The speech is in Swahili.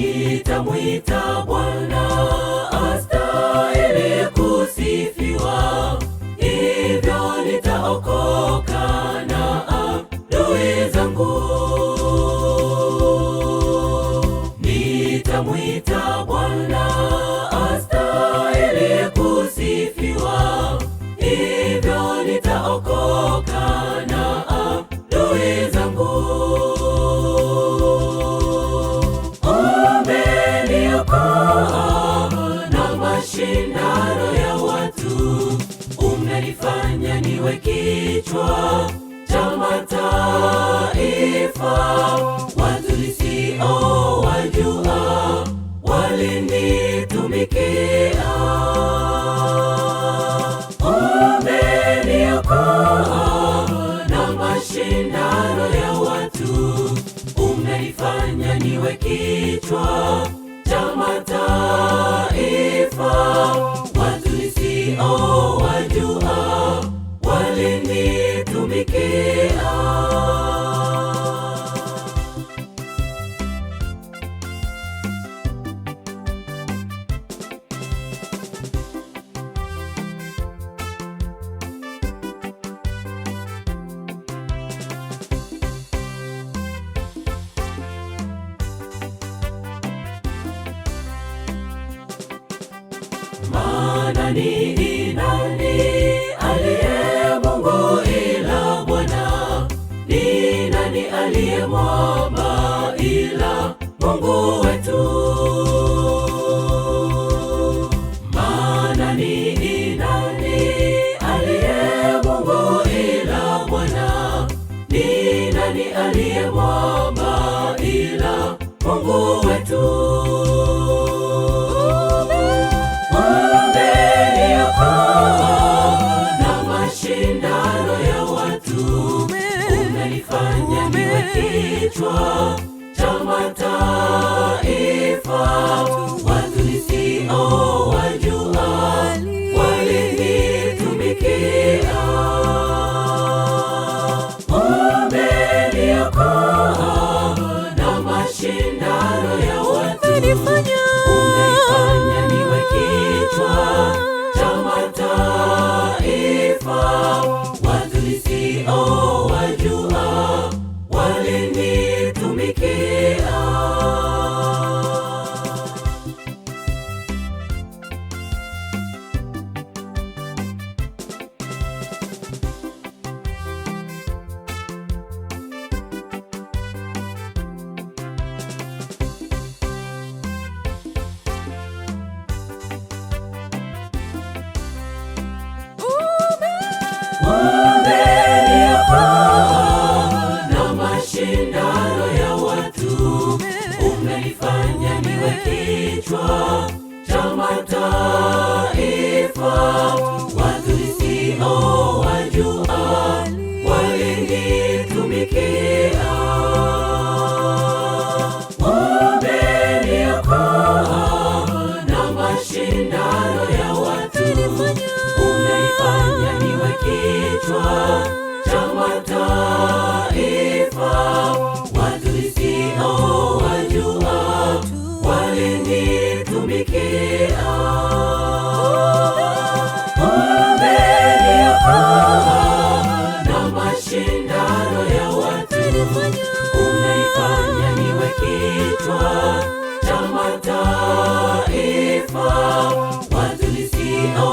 Nitamwita Bwana astahili kusifiwa, hivyo nitaokoka na adui zangu. Nitamwita Bwana astahili kusifiwa, hivyo nitaokoka na adui zangu. Na mashindano ya watu, umenifanya niwe kichwa cha mataifa. Watu nisiowajua walinitumikia. Umeniokoa na mashindano ya watu, umenifanya niwe kichwa cha mataifa. Watu nisiowajua walinitumikia. Maana ni nani aliye Mungu ila Bwana? Ni nani aliye mwamba ila Mungu wetu? Maana ni nani aliye Mungu ila Bwana? Ni nani aliye mwamba ila Mungu wetu? Na mashindano ya watu, umenifanya niwe kichwa cha mataifa. Watu nisiowajua walinitumikia. Umeniokoa na mashindano ya watu, umenifanya niwe kichwa cha mataifa. Watu nisiowajua walinitumikia. Na mashindano ya watu, umenifanya niwe kichwa cha mataifa. Watu nisiowajua walinitumikia. Umeniokoa na mashindano ya watu, umenifanya niwe kichwa cha mataifa. Watu nisiowajua walinitumikia. Umeniokoa na mashindano ya watu, umenifanya niwe kichwa cha mataifa. Watu nisio